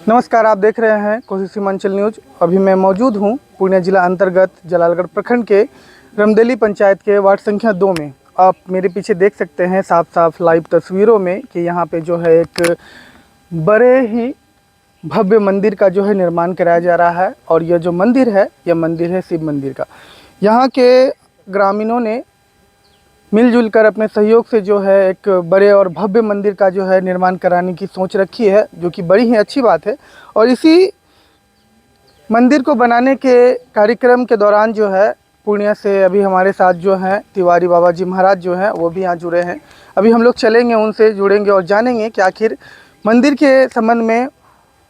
नमस्कार, आप देख रहे हैं कोसी सीमांचल न्यूज। अभी मैं मौजूद हूं पूर्णिया जिला अंतर्गत जलालगढ़ प्रखंड के रमदेली पंचायत के वार्ड संख्या 2 में। आप मेरे पीछे देख सकते हैं साफ साफ लाइव तस्वीरों में कि यहां पे जो है एक बड़े ही भव्य मंदिर का जो है निर्माण कराया जा रहा है। और यह जो मंदिर है, यह मंदिर है शिव मंदिर का। यहाँ के ग्रामीणों ने मिलजुल कर अपने सहयोग से जो है एक बड़े और भव्य मंदिर का जो है निर्माण कराने की सोच रखी है, जो कि बड़ी ही अच्छी बात है। और इसी मंदिर को बनाने के कार्यक्रम के दौरान जो है पूर्णिया से अभी हमारे साथ जो हैं तिवारी बाबा जी महाराज जो हैं वो भी यहाँ जुड़े हैं। अभी हम लोग चलेंगे, उनसे जुड़ेंगे और जानेंगे कि आखिर मंदिर के संबंध में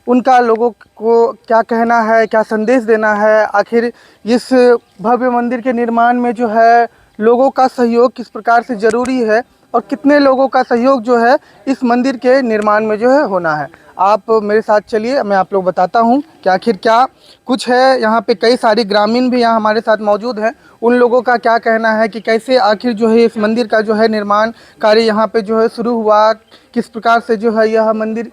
उनका लोगों को क्या कहना है, क्या संदेश देना है। आखिर इस भव्य मंदिर के निर्माण में जो है लोगों का सहयोग किस प्रकार से ज़रूरी है और कितने लोगों का सहयोग जो है इस मंदिर के निर्माण में जो है होना है। आप मेरे साथ चलिए, मैं आप लोग बताता हूँ कि आखिर क्या कुछ है। यहाँ पे कई सारे ग्रामीण भी यहाँ हमारे साथ मौजूद हैं। उन लोगों का क्या कहना है कि कैसे आखिर जो है इस मंदिर का जो है निर्माण कार्य यहाँ पे जो है शुरू हुआ, किस प्रकार से जो है यह मंदिर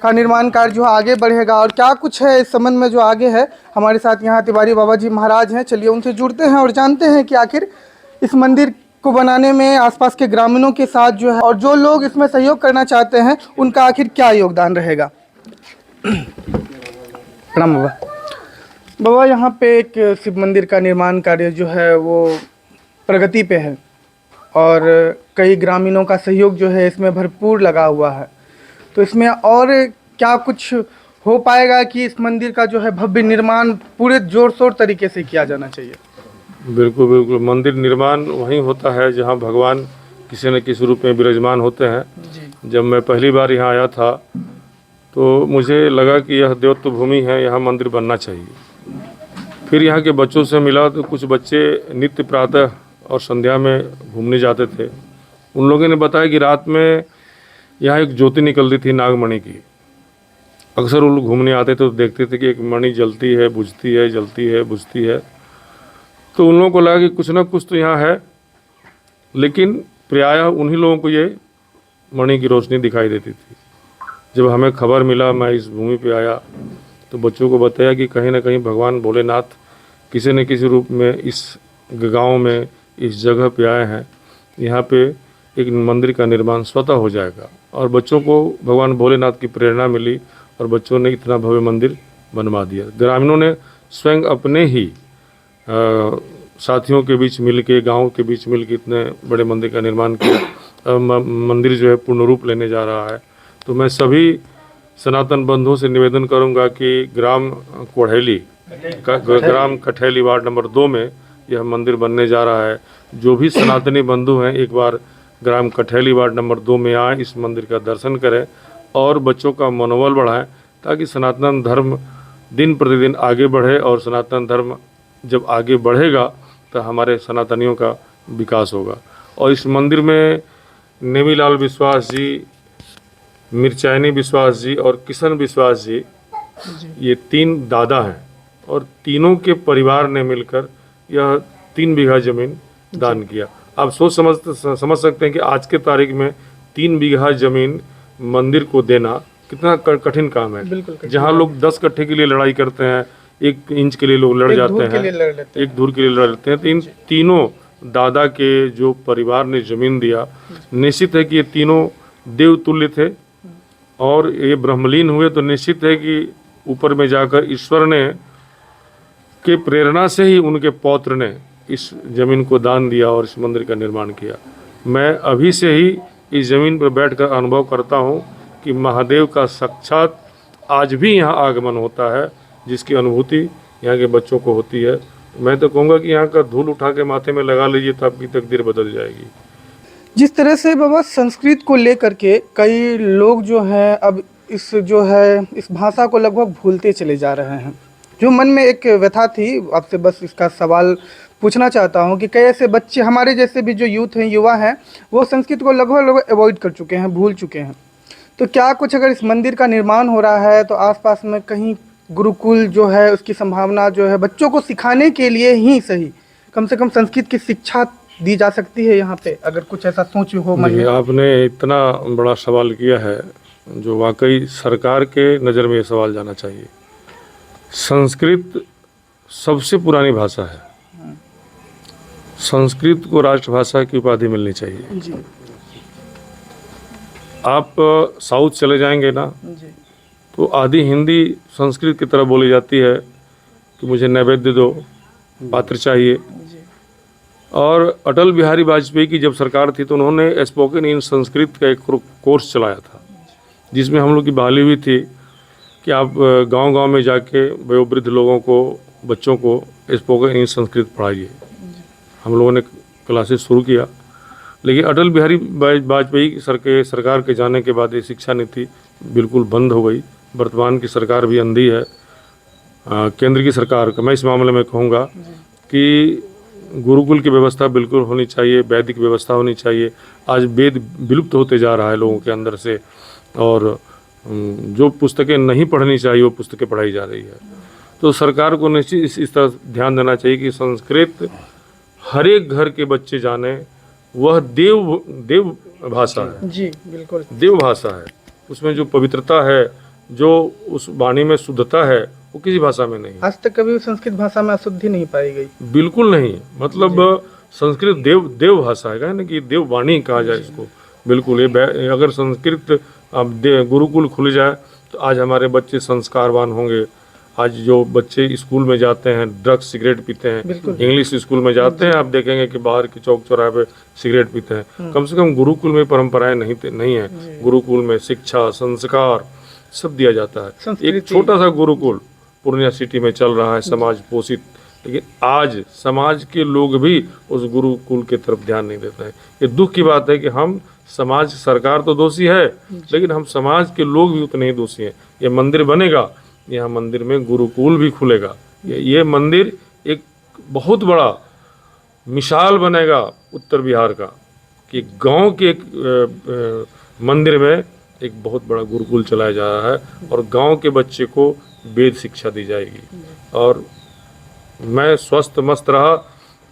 का निर्माण कार्य जो है आगे बढ़ेगा और क्या कुछ है इस संबंध में जो आगे है। हमारे साथ यहाँ तिवारी बाबा जी महाराज हैं, चलिए उनसे जुड़ते हैं और जानते हैं कि आखिर इस मंदिर को बनाने में आसपास के ग्रामीणों के साथ जो है और जो लोग इसमें सहयोग करना चाहते हैं उनका आखिर क्या योगदान रहेगा। प्रणाम बाबा। बाबा, यहाँ पे एक शिव मंदिर का निर्माण कार्य जो है वो प्रगति पे है और कई ग्रामीणों का सहयोग जो है इसमें भरपूर लगा हुआ है। तो इसमें और क्या कुछ हो पाएगा कि इस मंदिर का जो है भव्य निर्माण पूरे जोर शोर तरीके से किया जाना चाहिए? बिल्कुल बिल्कुल। मंदिर निर्माण वहीं होता है जहां भगवान किसी न किसी रूप में विराजमान होते हैं। जब मैं पहली बार यहां आया था तो मुझे लगा कि यह देवत्व भूमि है, यहाँ मंदिर बनना चाहिए। फिर यहाँ के बच्चों से मिला तो कुछ बच्चे नित्य प्रातः और संध्या में घूमने जाते थे। उन लोगों ने बताया कि रात में यहाँ एक ज्योति निकलती थी नागमणि की। अक्सर वो लोग घूमने आते थे तो देखते थे कि एक मणि जलती है, बुझती है, जलती है, बुझती है। तो उन लोगों को लगा कि कुछ ना कुछ तो यहाँ है, लेकिन प्रायः उन्हीं लोगों को ये मणि की रोशनी दिखाई देती थी। जब हमें खबर मिला, मैं इस भूमि पे आया तो बच्चों को बताया कि कहीं ना कहीं भगवान भोलेनाथ किसी न किसी रूप में इस गांव में, इस जगह पे आए हैं। यहाँ पे एक मंदिर का निर्माण स्वतः हो जाएगा। और बच्चों को भगवान भोलेनाथ की प्रेरणा मिली और बच्चों ने इतना भव्य मंदिर बनवा दिया। ग्रामीणों ने स्वयं अपने ही साथियों के बीच मिल के, गाँव के बीच मिल के इतने बड़े मंदिर का निर्माण किया। मंदिर जो है पूर्ण रूप लेने जा रहा है। तो मैं सभी सनातन बंधुओं से निवेदन करूंगा कि ग्राम कठैली वार्ड नंबर 2 में यह मंदिर बनने जा रहा है। जो भी सनातनी बंधु हैं एक बार ग्राम कठैली वार्ड नंबर 2 में आए, इस मंदिर का दर्शन करें और बच्चों का मनोबल बढ़ाएं, ताकि सनातन धर्म दिन प्रतिदिन आगे बढ़े। और सनातन धर्म जब आगे बढ़ेगा तो हमारे सनातनियों का विकास होगा। और इस मंदिर में नेमीलाल विश्वास जी, मिर्चायनी विश्वास जी और किशन विश्वास जी, ये 3 दादा हैं और तीनों के परिवार ने मिलकर यह 3 बीघा जमीन दान किया। आप समझ सकते हैं कि आज के तारीख में 3 बीघा जमीन मंदिर को देना कितना कठिन काम है। जहाँ लोग 10 कट्ठे के लिए लड़ाई करते हैं, 1 इंच के लिए लोग लड़ जाते हैं, 1 धूर के लिए लड़ लेते हैं। तो इन तीनों दादा के जो परिवार ने जमीन दिया, निश्चित है कि ये तीनों देवतुल्य थे और ये ब्रह्मलीन हुए। तो निश्चित है कि ऊपर में जाकर ईश्वर ने के प्रेरणा से ही उनके पौत्र ने इस जमीन को दान दिया और इस मंदिर का निर्माण किया। मैं अभी से ही इस जमीन पर बैठकर अनुभव करता हूँ कि महादेव का साक्षात आज भी यहाँ आगमन होता है, जिसकी अनुभूति यहाँ के बच्चों को होती है। मैं तो कहूँगा कि यहाँ का धूल उठा के माथे में लगा लीजिए तो आपकी तकदीर बदल जाएगी। जिस तरह से बाबा संस्कृत को लेकर के कई लोग जो हैं अब इस भाषा को लगभग भूलते चले जा रहे हैं, जो मन में एक व्यथा थी, आपसे बस इसका सवाल पूछना चाहता हूं कि कई ऐसे बच्चे हमारे जैसे भी जो यूथ हैं, युवा हैं, वो संस्कृत को लगभग अवॉइड कर चुके हैं, भूल चुके हैं। तो क्या कुछ अगर इस मंदिर का निर्माण हो रहा है तो आसपास में कहीं गुरुकुल जो है उसकी संभावना जो है बच्चों को सिखाने के लिए ही सही, कम से कम संस्कृत की शिक्षा दी जा सकती है यहाँ पे, अगर कुछ ऐसा सोच हो मन में? आपने इतना बड़ा सवाल किया है जो वाकई सरकार के नज़र में ये सवाल जाना चाहिए। संस्कृत सबसे पुरानी भाषा है, संस्कृत को राष्ट्रभाषा की उपाधि मिलनी चाहिए। जी आप साउथ चले जाएंगे ना, जी तो आधी हिंदी संस्कृत की तरह बोली जाती है कि मुझे नैवेद्य दो, पात्र चाहिए। जी और अटल बिहारी वाजपेयी की जब सरकार थी तो उन्होंने स्पोकन इन संस्कृत का एक कोर्स चलाया था, जिसमें हम लोग की बहाली भी थी कि आप गांव-गांव में जाके वयोवृद्ध लोगों को, बच्चों को स्पोकन इन संस्कृत पढ़ाइए। हम लोगों ने क्लासेस शुरू किया, लेकिन अटल बिहारी वाजपेयी सरकार के जाने के बाद ये शिक्षा नीति बिल्कुल बंद हो गई। वर्तमान की सरकार भी अंधी है। केंद्र की सरकार का मैं इस मामले में कहूँगा कि गुरुकुल की व्यवस्था बिल्कुल होनी चाहिए, वैदिक व्यवस्था होनी चाहिए। आज वेद विलुप्त होते जा रहा है लोगों के अंदर से, और जो पुस्तकें नहीं पढ़नी चाहिए वो पुस्तकें पढ़ाई जा रही है। तो सरकार को निश्चित इस तरह ध्यान देना चाहिए कि संस्कृत हर एक घर के बच्चे जाने। वह देव भाषा है। जी बिल्कुल। देव भाषा है, उसमें जो पवित्रता है, जो उस वाणी में शुद्धता है, वो किसी भाषा में नहीं। आज तक कभी संस्कृत भाषा में अशुद्धि नहीं पाई गई। बिल्कुल नहीं, मतलब संस्कृत देव भाषा है ना, कि देव वाणी कहा जाए इसको। बिल्कुल, ये अगर संस्कृत अब गुरुकुल खुल जाए तो आज हमारे बच्चे संस्कारवान होंगे। आज जो बच्चे स्कूल में जाते हैं ड्रग्स सिगरेट पीते हैं, इंग्लिश स्कूल में जाते हैं, आप देखेंगे कि बाहर के चौक चौराहे पे सिगरेट पीते हैं। कम से कम गुरुकुल में परंपराएं नहीं है। गुरुकुल में शिक्षा, संस्कार सब दिया जाता है। एक छोटा सा गुरुकुल पूर्णिया सिटी में चल रहा है, समाज पोषित, लेकिन आज समाज के लोग भी उस गुरुकुल की तरफ ध्यान नहीं देते हैं। ये दुख की बात है कि हम समाज, सरकार तो दोषी है, लेकिन हम समाज के लोग भी उतने ही दोषी हैं। ये मंदिर बनेगा, यहाँ मंदिर में गुरुकुल भी खुलेगा। ये मंदिर एक बहुत बड़ा मिसाल बनेगा उत्तर बिहार का, कि गांव के एक मंदिर में एक बहुत बड़ा गुरुकुल चलाया जा रहा है और गांव के बच्चे को वेद शिक्षा दी जाएगी। और मैं स्वस्थ मस्त रहा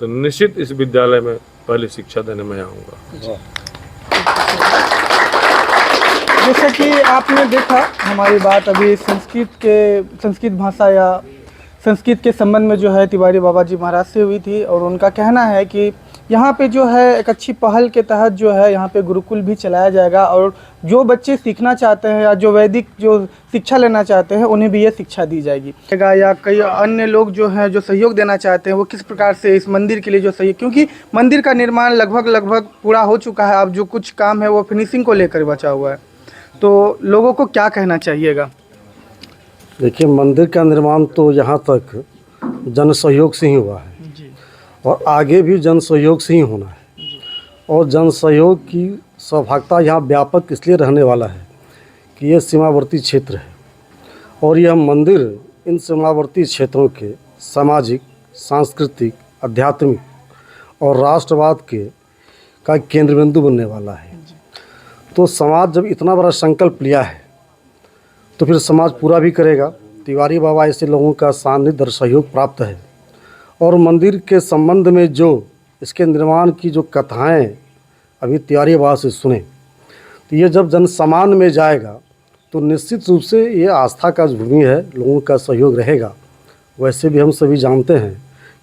तो निश्चित इस विद्यालय में पहले शिक्षा देने में आऊँगा। जैसा कि आपने देखा, हमारी बात अभी संस्कृत भाषा या संस्कृत के संबंध में जो है तिवारी बाबा जी महाराज से हुई थी, और उनका कहना है कि यहाँ पे जो है एक अच्छी पहल के तहत जो है यहाँ पे गुरुकुल भी चलाया जाएगा, और जो बच्चे सीखना चाहते हैं या जो वैदिक जो शिक्षा लेना चाहते हैं उन्हें भी ये शिक्षा दी जाएगी। या कई अन्य लोग जो हैं जो सहयोग देना चाहते हैं, वो किस प्रकार से इस मंदिर के लिए जो सहयोग, क्योंकि मंदिर का निर्माण लगभग पूरा हो चुका है, अब जो कुछ काम है वो फिनिशिंग को लेकर बचा हुआ है, तो लोगों को क्या कहना चाहिएगा? देखिए, मंदिर का निर्माण तो यहाँ तक जन सहयोग से ही हुआ है और आगे भी जन सहयोग से ही होना है। और जन सहयोग की सौभाग्यता यहाँ व्यापक इसलिए रहने वाला है कि ये सीमावर्ती क्षेत्र है, और यह मंदिर इन सीमावर्ती क्षेत्रों के सामाजिक, सांस्कृतिक, आध्यात्मिक और राष्ट्रवाद का केंद्र बिंदु बनने वाला है। तो समाज जब इतना बड़ा संकल्प लिया है तो फिर समाज पूरा भी करेगा। तिवारी बाबा ऐसे लोगों का सानिध्य और सहयोग प्राप्त है, और मंदिर के संबंध में जो इसके निर्माण की जो कथाएं अभी तिवारी बाबा से सुने, तो ये जब जन सामान्य में जाएगा तो निश्चित रूप से ये आस्था का भूमि है, लोगों का सहयोग रहेगा। वैसे भी हम सभी जानते हैं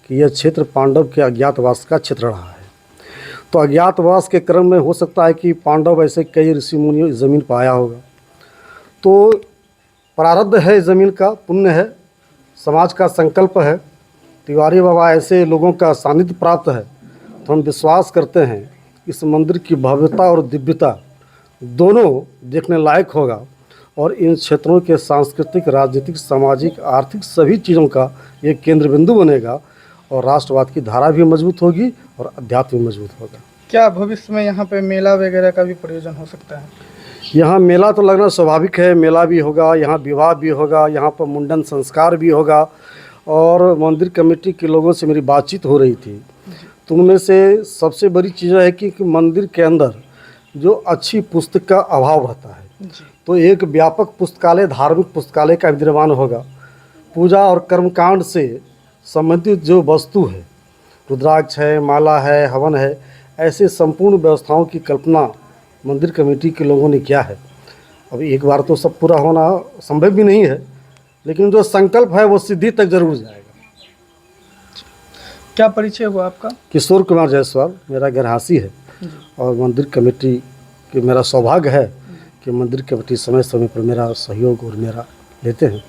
कि यह क्षेत्र पांडव के अज्ञातवास का क्षेत्र रहा है, तो अज्ञातवास के क्रम में हो सकता है कि पांडव ऐसे कई ऋषि मुनि ज़मीन पाया होगा। तो प्रारब्ध है ज़मीन का, पुण्य है, समाज का संकल्प है, तिवारी बाबा ऐसे लोगों का सानिध्य प्राप्त है, तो हम विश्वास करते हैं इस मंदिर की भव्यता और दिव्यता दोनों देखने लायक होगा, और इन क्षेत्रों के सांस्कृतिक, राजनीतिक, सामाजिक, आर्थिक सभी चीज़ों का ये केंद्र बिंदु बनेगा, और राष्ट्रवाद की धारा भी मजबूत होगी और अध्यात्म भी मजबूत होगा। क्या भविष्य में यहाँ पे मेला वगैरह का भी प्रयोजन हो सकता है? यहाँ मेला तो लगना स्वाभाविक है, मेला भी होगा, यहाँ विवाह भी होगा, यहाँ पर मुंडन संस्कार भी होगा। और मंदिर कमेटी के लोगों से मेरी बातचीत हो रही थी, तो उनमें से सबसे बड़ी चीज़ है कि मंदिर के अंदर जो अच्छी पुस्तक का अभाव रहता है, तो एक व्यापक पुस्तकालय, धार्मिक पुस्तकालय का निर्माण होगा। पूजा और कर्मकांड से संबंधित जो वस्तु है, रुद्राक्ष है, माला है, हवन है, ऐसे संपूर्ण व्यवस्थाओं की कल्पना मंदिर कमेटी के लोगों ने किया है। अब एक बार तो सब पूरा होना संभव भी नहीं है, लेकिन जो संकल्प है वो सिद्धि तक जरूर जाएगा। क्या परिचय हुआ आपका? किशोर कुमार जायसवाल मेरा ग्रहासी है और मंदिर कमेटी के मेरा सौभाग्य है कि मंदिर कमेटी समय समय पर मेरा सहयोग और मेरा लेते हैं।